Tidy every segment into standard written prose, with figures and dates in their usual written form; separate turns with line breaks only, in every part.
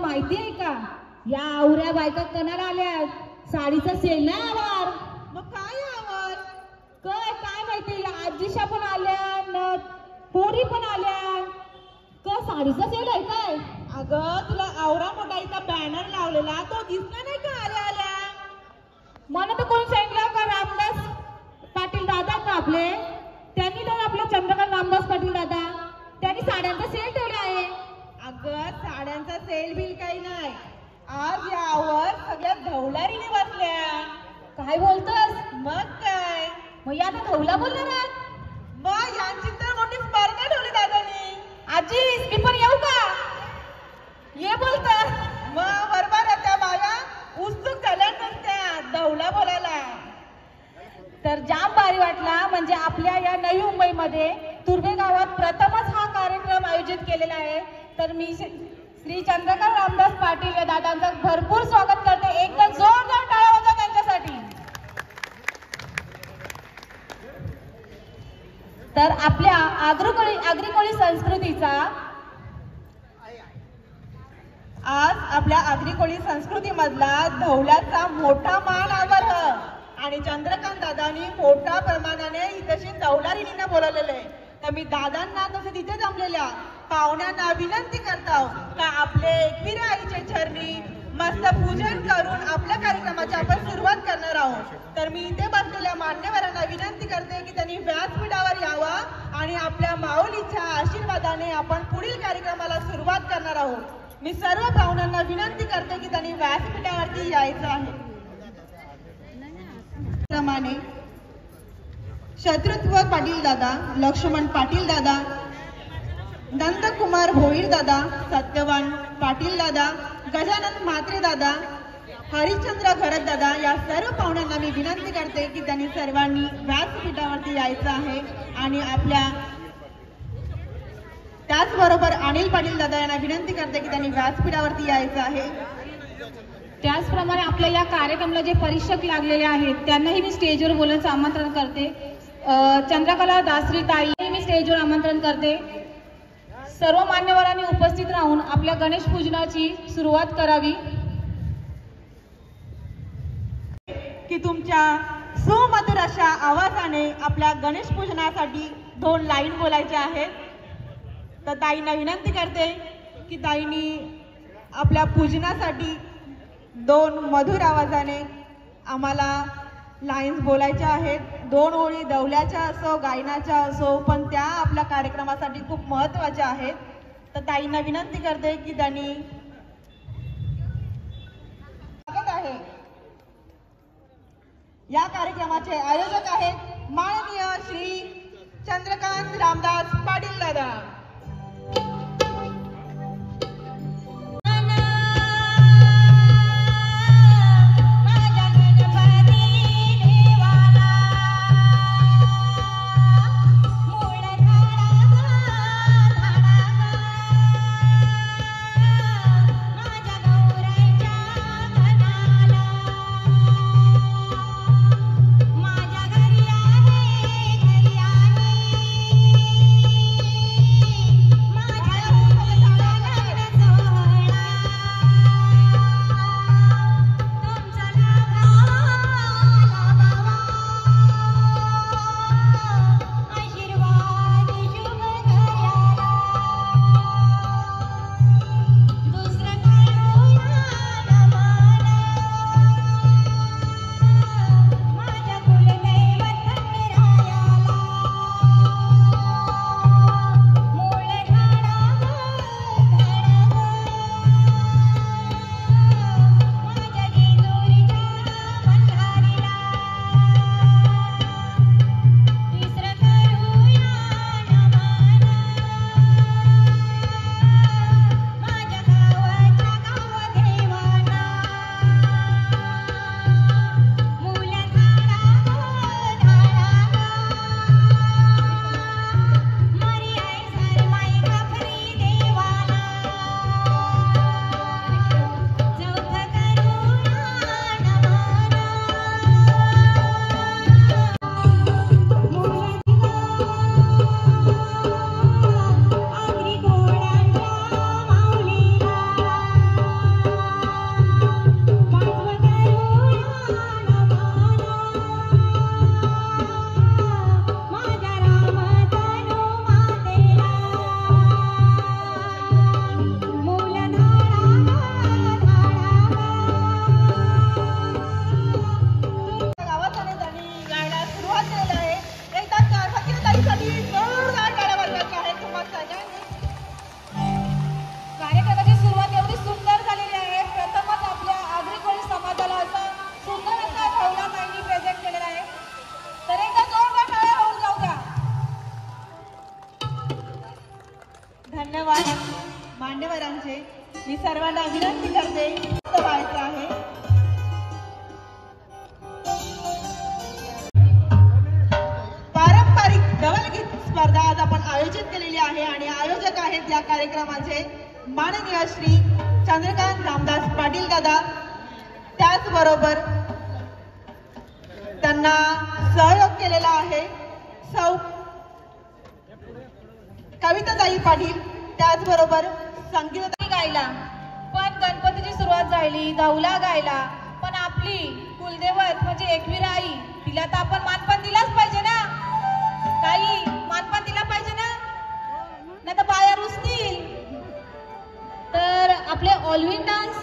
माहिती आहे का? या आवऱ्या बायका कणाला आल्या, साडीचा सेल नाही आवर.
मग काय आवर?
काय माहिती, या आजीशा पण आल्या न पोरी पण आल्या. साडीचा सेल आहे काय?
अगं तुला आवरा मोठा इथं बॅनर लावलेला तो दिसला नाही का? आल्या
मला तर कोणी सांगितलं का? रामदास पाटील दादा ना आपले, त्यांनी तर आपले चंद्रकांत रामदास पाटील दादा त्यांनी साड्यांचा सेल ठेवला आहे.
अगं साड्यांचा सेल बिल काही नाही, आज यावर सगळ्या धवलारीने बसल्या.
काय बोलतस?
मग काय,
मग या तर धवला बोलणार.
मग यांची तर मोठी स्पर्धा ठेवली दादानी.
आजी मी पण येऊ का? ये बोलतात.
मग बरोबर आहे, त्या बाया उत्सुक झाल्या नसत्या धवला बोलायला.
तर जाम भारी वाटला. म्हणजे आपल्या या नवी मुंबईमध्ये तुर्भे गावात प्रथमच हा कार्यक्रम आयोजित केलेला आहे. तर मी श्री चंद्रकांत रामदास पाटील या दादांचं भरपूर स्वागत करते. एकदा जोरदार टाळ्या वाजवा त्यांच्यासाठी. तर आपल्या आगरी संस्कृतीचा
आज आपल्या आगरी कोळी संस्कृतीमधला धवल्याचा मोठा मान आवर आणि चंद्रकांत दादांनी मोठ्या प्रमाणाने तशी धवलारीने बोलवलेले. तर मी दादांना तसे तिथे जमलेल्या पाहुण्यांना विनंती करतो का आपले एकविरा आईचे चरणी मस्त पूजन करून आपल्या कार्यक्रमाची आपण सुरुवात करणार आहोत. तर मी इथे बसलेल्या मान्यवरांना विनंती करते की त्यांनी व्यासपीठावर यावं आणि आपल्या माऊलीच्या आशीर्वादाने आपण पुढील कार्यक्रमाला सुरुवात करणार आहोत. मी सर्व पाहुण्यांना विनंती करते की त्यांनी व्यासपीठावरती यायचं आहे. प्रमाणे शत्रुत्व पाटील दादा, लक्ष्मण पाटील दादा, नंदकुमार भोईर दादा, सत्यवान पाटील दादा, गजानन म्हात्रे दादा, हरिश्चंद्र घरत दादा या सर्व पाहुण्यांना मी विनंती करते की त्यांनी सर्वांनी व्यासपीठावरती यायचं आहे. आणि आपल्या त्याचबरोबर अनिल पाटील दादा यांना विनंती करते की त्यांनी व्यासपीठावरती यायचं आहे.
त्याचप्रमाणे आपल्या या कार्यक्रमाला जे परीक्षक लागलेले आहेत त्यांनाही मी स्टेजवर बोलण्याचं आमंत्रण करते. चंद्रकला दासरी ताई मी स्टेजवर आमंत्रण करते. सर्व मान्यवरांनी उपस्थित राहून आपल्या गणेश पूजनाची सुरुवात करावी.
की तुमच्या सुमधुर अशा आवाजाने आपल्या गणेश पूजनासाठी 2 लाईन बोलायच्या आहेत. तर ताईंना विनंती करते की ताईंनी आपल्या पूजनासाठी 2 मधुर आवाजाने आम्हाला लाईन्स बोलायच्या आहेत. 2 ओळी दवल्याच्या असो गायनाच्या असो, पण त्या आपल्या कार्यक्रमासाठी खूप महत्त्वाच्या आहेत. तर ताईंना विनंती करते की त्यांनी आहे. या कार्यक्रमाचे आयोजक आहेत माननीय श्री चंद्रकांत रामदास पाटील दादा. कार्यक्रमाचे माननीय श्री चंद्रकांत रामदास पाटील दादा, त्याचबरोबर त्यांना सहयोग केलेला आहे सौ कविताताई पाटील, त्याचबरोबर संगीत
गायला. पण गणपतीची सुरुवात झाली, दौला गायला, पण आपली कुलदेवत म्हणजे एकवीर आई, तिला तर आपण मानपान दिलाच पाहिजे ना. ताई, मानपान दिला पाहिजे ना, नाही तर बाया रुसतील. तर आपले ऑलविन डान्स,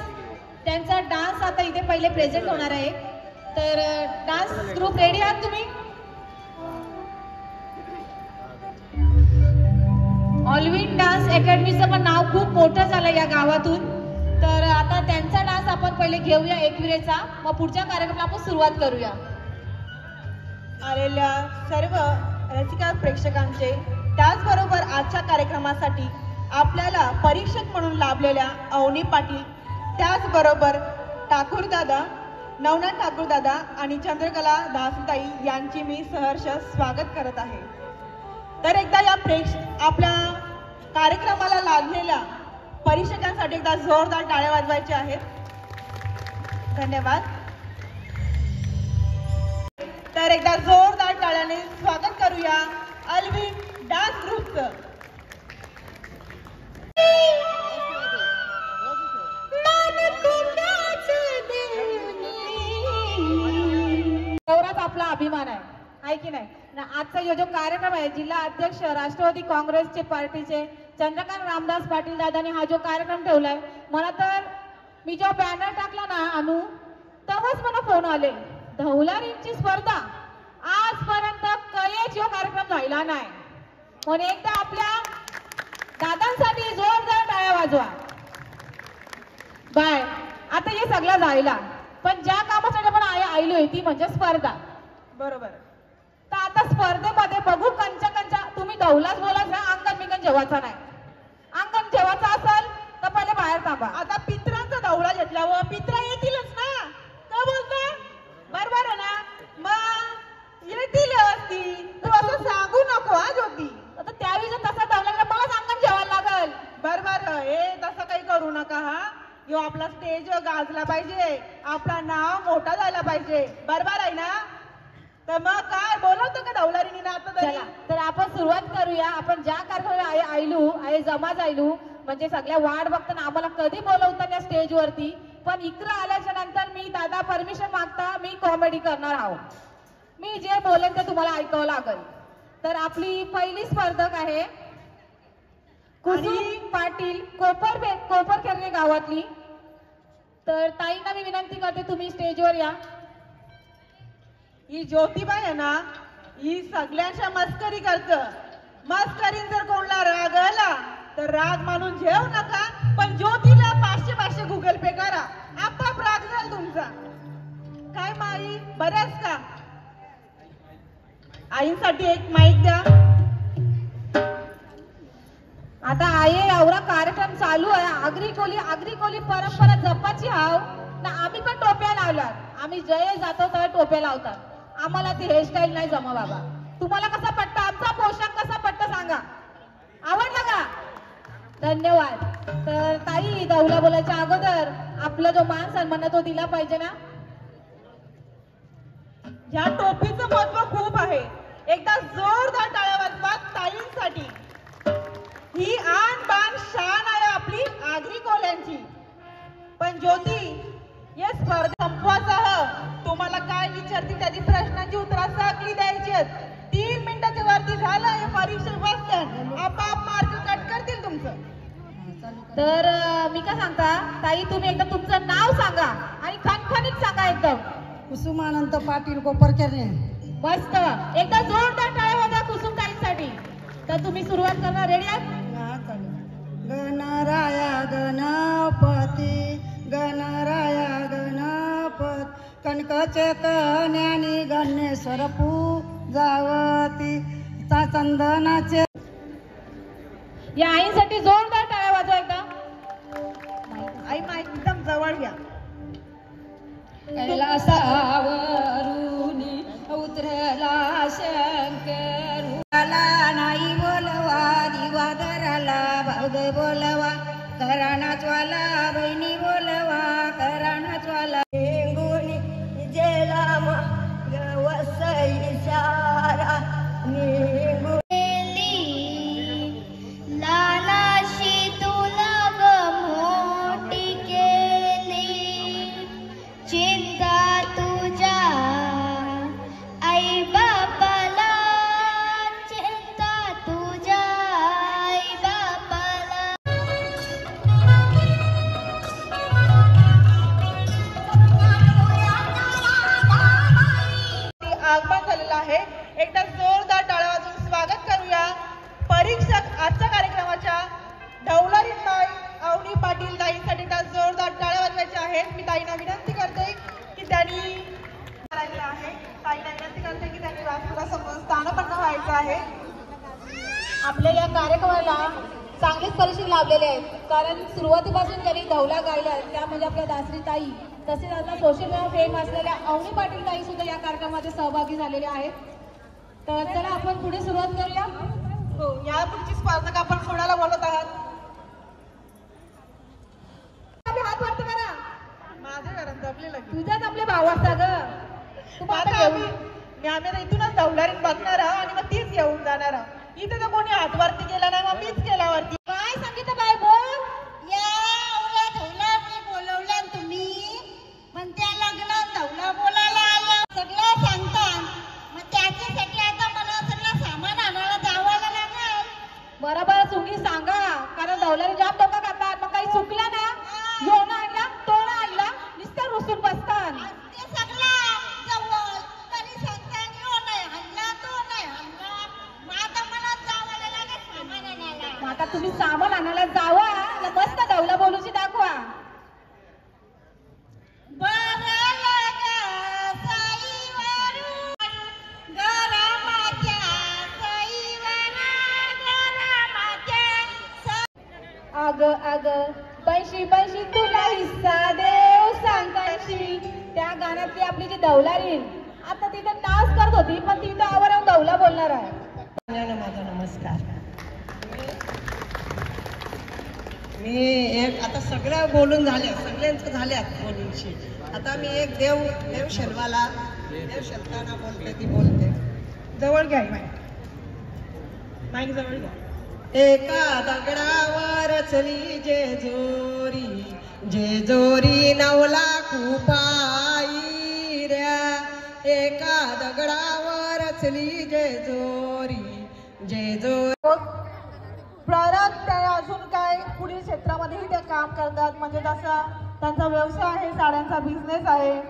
त्यांचा डान्स आता इथे पहिले प्रेझेंट होणार आहे. तर डान्स ग्रुप रेडी आहात तुम्ही? ऑलविन डान्स अकॅडमीचं पण नाव खूप मोठं झालं या गावातून. तर आता त्यांचा डान्स आपण पहिले घेऊया एकविरेचा, मग पुढच्या कार्यक्रमाला आपण सुरुवात करूया.
आलेल्या सर्व रसिका प्रेक्षकांचे, त्याचबरोबर आजच्या कार्यक्रमासाठी आपल्याला परीक्षक म्हणून लाभलेल्या अवनी पाटील, त्याचबरोबर ठाकूरदादा, नवनाथ ठाकूरदादा आणि चंद्रकला दासताई यांची मी सहर्ष स्वागत करत आहे. तर एकदा या आपल्या कार्यक्रमाला लाभलेल्या परीक्षकांसाठी एकदा जोरदार टाळ्या वाजवायच्या आहेत. धन्यवाद. तर एकदा जोरदार टाळ्याने स्वागत करूया ऑलविन डान्स ग्रुपचं.
गौरव आपला अभिमान आहे की नाही. आजचा जो कार्यक्रम आहे, जिल्हा अध्यक्ष राष्ट्रवादी काँग्रेसचे पार्टीचे चंद्रकांत रामदास पाटील दादांनी हा जो कार्यक्रम ठेवलाय, मला तर मी जो बॅनर टाकला ना अनु, तेव्हाच मला फोन आले, धौलारींची स्पर्धा आजपर्यंत कधीच जो कार्यक्रम झाला नाही. म्हणून एकदा आपल्या दादांसाठी जोरदार टाळ्या वाजवा. बाय. आता हे सगळं जायला, पण ज्या कामासाठी आपण आयलो आहे ती म्हणजे स्पर्धा.
बरोबर.
तर आता स्पर्धेमध्ये बघू कंचा तुम्ही दौलाच बोलायचा, अंगण बिंगण जेवायचा नाही. अंगण जेवायचा असेल तर पहिले बाहेर थांबा.
आता पित्रांचा दौरा घेतल्यावर पित्रा येतीलच ना, का बोलता? बरोबर आहे ना, मग येतीलच ती. तू असं सांगू नको हा ज्योती.
आता त्यावेळी जर तसा दौला मलाच अंगण जेवायला लागल.
बरोबर. हे तसं काही करू नका हा. यो आपला स्टेज गाजला पाहिजे, आपला नाव मोठा झाला पाहिजे. बरोबर आहे ना. तर मग काय बोलवतं का दौलारीनी ना आता?
चला तर आपण सुरुवात करूया. आपण ज्या कार्यक्रमाला आयलू आहे जमा जायलू, म्हणजे सगळ्या वाट बघताना आम्हाला कधी बोलवतात या स्टेजवरती. पण इकडं आल्याच्या नंतर मी दादा परमिशन मागता, मी कॉमेडी करणार आहोत. मी जे बोलेन ते तुम्हाला ऐकावं लागेल. तर आपली पहिली स्पर्धक आहे कुसुम पाटील, कोपरखेरणे गावातली. तर ताईंना मी विनंती करते, तुम्ही स्टेजवर या.
ही ज्योतिबाई आहे ना, ही सगळ्यांच्या मस्करी करत. मस्करीन जर कोणला राग आला तर राग मानून जेव नका, पण ज्योतीला 500 गुगल पे करा, आपाप राग झाल तुमचा. काय माई, बऱ्याच का? आईंसाठी एक माईक द्या.
आता आहे एवढा कार्यक्रम चालू आहे. आगरी कोली परंपरा जपाची हाव ना. आम्ही पण टोप्या लावल्यात. आम्ही जय जातो तर टोप्या लावतात. आम्हाला ती हेअरस्टाईल नाही जमा बाबा. तुम्हाला कसा पट्टा, आमचा पोशाख कसा पट्टा सांगा. आवडला का? धन्यवाद. तर ताई, दौला बोलायच्या अगोदर आपला जो मान सन्मान तो दिला पाहिजे ना.
ह्या टोपीचं महत्व खूप आहे. एकदा जोरदार टाळ्या वाजवा ताईंसाठी. ही आन बान शान आहे आपली आगरी कोल्यांची. पण ज्योती, या स्पर्धा संपवासह तुम्हाला काय विचारतील त्याची प्रश्नांची उत्तरं सगळी द्यायची आहेत. 3 मिनिटाच्या वरती झालं हे परीक्षा बसतात, आपाप मार्क कट करतील तुमचं.
तर मी काय सांगता ताई, तुम्ही एकदा तुमचं नाव सांगा आणि खणखणीत सांगा एकदम.
कुसुम अनंत पाटील, कोपरखेरणे.
मस्त. एकदा जोरदार टाळ्या वाजवा कुसुम ताईंसाठी. तर तुम्ही सुरुवात करणार, रेडी आहात?
गणराया गणपती, गणराया गणपत, कनकचे कन्यानी गणेश्वर पूजावती, चंदनाचे.
या आईंसाठी जोरदार टाळ्या वाजवा एकदा.
आई माईक एकदम जवळ घ्या.
कैलासावरून उतरला शंकर, नाही बोलवा दिवादराला भाऊदे बोल लागला निघून जेला वसई इशारा निघून
लालाशी तुला ग मोठी केली चिंता तुझ्या आई बापाला चिंता तुझ्या आई बापाला
आगमन झालेलं आहे. एकदा जोरदार टाळ्या वाजवून स्वागत करूया परीक्षक आजच्या कार्यक्रमाच्या ढवलारीताई अवनी पाटील ताईंसाठी जोरदार टाळ्या वाजवायच्या आहेत. मी ताईंना विनंती करते की त्यांनी व्यासपीठासमोर स्थानपन्न व्हायचं आहे.
आपल्या या कार्यक्रमाला चांगलेच परिचय लाभलेले आहेत, कारण सुरुवातीपासून त्यांनी धवला गायल्या त्या म्हणजे आपल्या दासरी ताई, तसेच आता सोशल मीडिया फेम असलेल्या अवनी पाटील ताई सुद्धा या कार्यक्रमामध्ये सहभागी झालेले आहेत. तर चला आपण पुढे सुरुवात करूया.
हो, या पुढची स्पर्धक आपण कोणाला बोलत आहात? हात वरती करा. माझ्या घरात जपले लगे
तुझ्याच आपले भाऊ असता ग.
आम्ही इथूनच धवलारीत बघणार आहोत आणि मग तीच घेऊन जाणार आहोत. इथे तर कोणी हात वरती केला नाही, मग मीच केला वरती.
काय सांगितलं बाय बोल.
या धवला बोलवल्या तुम्ही, पण त्या लग्नात धवला बोलायला आलं सगळं सांगतात. मग त्याच्यासाठी आता मला सगळं सामान आणायला जावं लागेल.
बरोबर तुम्ही सांगा, कारण धवलारी जाम डोका खातात. मग काही चुकला ना, यो ना आणला तो ना आणला, नुसतं रुसून बसतात.
ते सगळं जवळ तरी सांगतात यो नाही हल्ला तो नाही हल्ला. मग आता मला जावं लागेल सामान आणायला.
मग आता तुम्ही सामान आणायला जावा आणि मस्त धवला बोलूची दाखवा. अग अग पैशी पैशी तुला हिस्सा देव सांगताशी. त्या गाण्यातली आपली जी धवलारी आता तिथे डान्स करत होती, पण तिथं आवर धवला बोलणार आहे.
माझा नमस्कार. मी एक आता सगळं बोलून झाल्या, सगळ्यांचं झाल्यात बोलूनशी. आता मी एक देव शर्माला देव शर्माना बोलते, ती बोलते.
जवळ घ्या माईक जवळ घ्या.
एका दगडावर रचली जेजोरी, जेजोरी 9 लाख पायी ऱ्या. एका दगडावर रचली जेजोरी, जेजोरी.
परत ते अजून काय पुढील क्षेत्रामध्येही ते काम करतात. म्हणजे जसा त्यांचा व्यवसाय आहे, साड्यांचा बिझनेस आहे.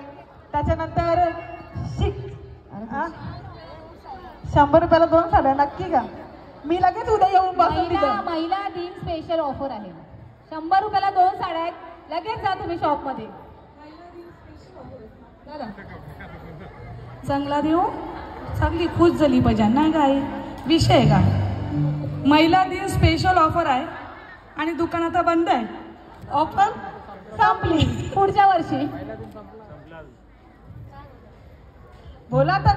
त्याच्यानंतर 100 रुपयाला 2 साड्या नक्की का? मी लगेच उद्या येऊन बसून तिथं.
महिला दिन स्पेशल ऑफर आहे. 100 रुपयाला 2 साड्या आहेत. लगेच जा तुम्ही शॉप मध्ये.
चांगला देऊ चांगली खुश झाली पाहिजे नाही काय विषय का. महिला दिन स्पेशल ऑफर आहे आणि दुकान आता बंद आहे.
ऑफर संपली.
पुढच्या वर्षी
बोला आता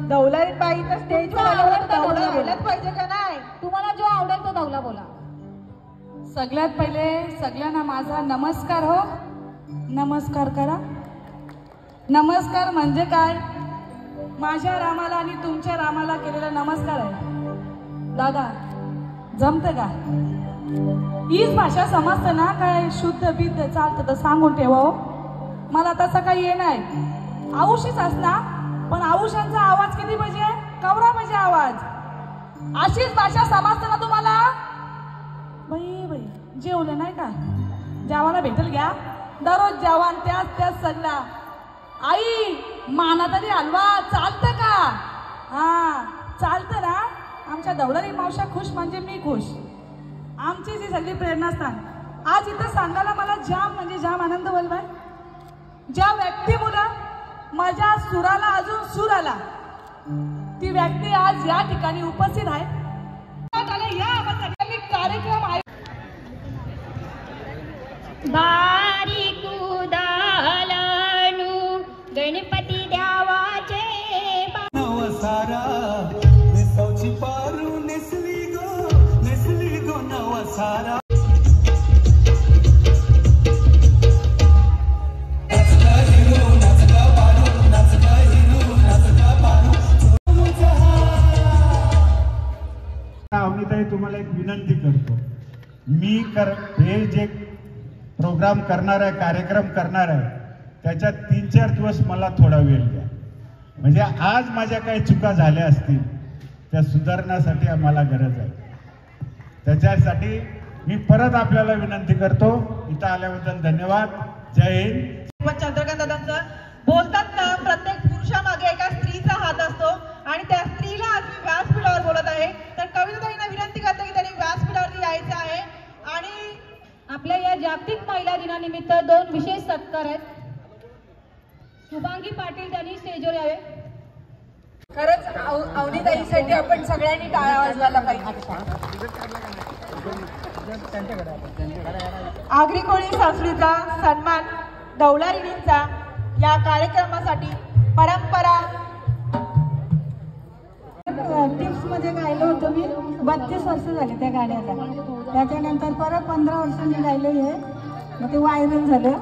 धवलारी बाई तर स्टेजवर आल्यावर धवला बोलत पाहिजे का नाही?
तुम्हाला जो आवडेल तो धवला बोला.
सगळ्यात पहिले सगळ्यांना माझा नमस्कार. हो, नमस्कार करा. नमस्कार म्हणजे काय? माझ्या रामाला आणि तुमच्या रामाला केलेला नमस्कार आहे. दादा जमतं का? हीच भाषा समजतं ना? काय शुद्ध बिद्ध चालतं तर सांगून ठेवा. मला तसं काही ये नाही. आऊशीच असणार, पण आऊशांचा आवाज किती पाहिजे? कवरा पाहिजे आवाज. अशीच भाषा समजतं ना तुम्हाला? बाई जेवलं नाही का? जेवायला भेटेल घ्या. दररोज जेवण त्याच सगळा. आई माना तरी हलवा चालतं का? हा चालतं ना. आमच्या धवलारी मावशा खुश म्हणजे मी खुश. आमची जी सगळी प्रेरणास्थान आज इथं सांगायला मला जाम म्हणजे जाम आनंद बोलवाय. ज्या व्यक्ती मुलं माझ्या सुराला अजून सूर आला ती व्यक्ती आज या ठिकाणी उपस्थित आहे. कार्यक्रम आहे.
बारीक उदालनू गणपती द्यावाचे
नवसारा निसवची पारू नेसली गो नवसारा.
तुम्हाला एक विनंती करतो, हे जे प्रोग्राम करणार आहे, कार्यक्रम करणार आहे, त्याच्यात 3-4 दिवस मला थोडा वेळ द्या. म्हणजे आज माझ्या काही चुका झाल्या असतील त्या सुधारण्यासाठी आम्हाला गरज आहे. त्याच्यासाठी मी परत आपल्याला विनंती करतो. इथं आल्याबद्दल धन्यवाद. जय हिंद.
चंद्रकांत दादांचं बोलतात ना, प्रत्येक पुरुषामागे एका स्त्रीचा हात असतो आणि त्या स्त्रीला आज मी व्यासपीठावर बोलत आहे. तर कविताताईंना विनंती करते की त्यांनी व्यासपीठावरती यायचं आहे. आणि
आपल्या या जागतिक महिला दिनानिमित्त 2 विशेष सत्कार आहेत. शुभांगी पाटील त्यांनी स्टेजवर यावे.
खरंच अवनीताईसाठी आपण सगळ्यांनी टाळ्या वाजवायला पाहिजे.
आगरी कोळी संस्कृतीचा सन्मान दौलारिणींचा या कार्यक्रमासाठी परंपरा
टिप्स मध्ये गायलं होतं मी. 32 वर्ष झाले त्या गाण्याला. त्याच्यानंतर परत 15 वर्ष मी गायलेली आहे. मग ते व्हायरल झालं.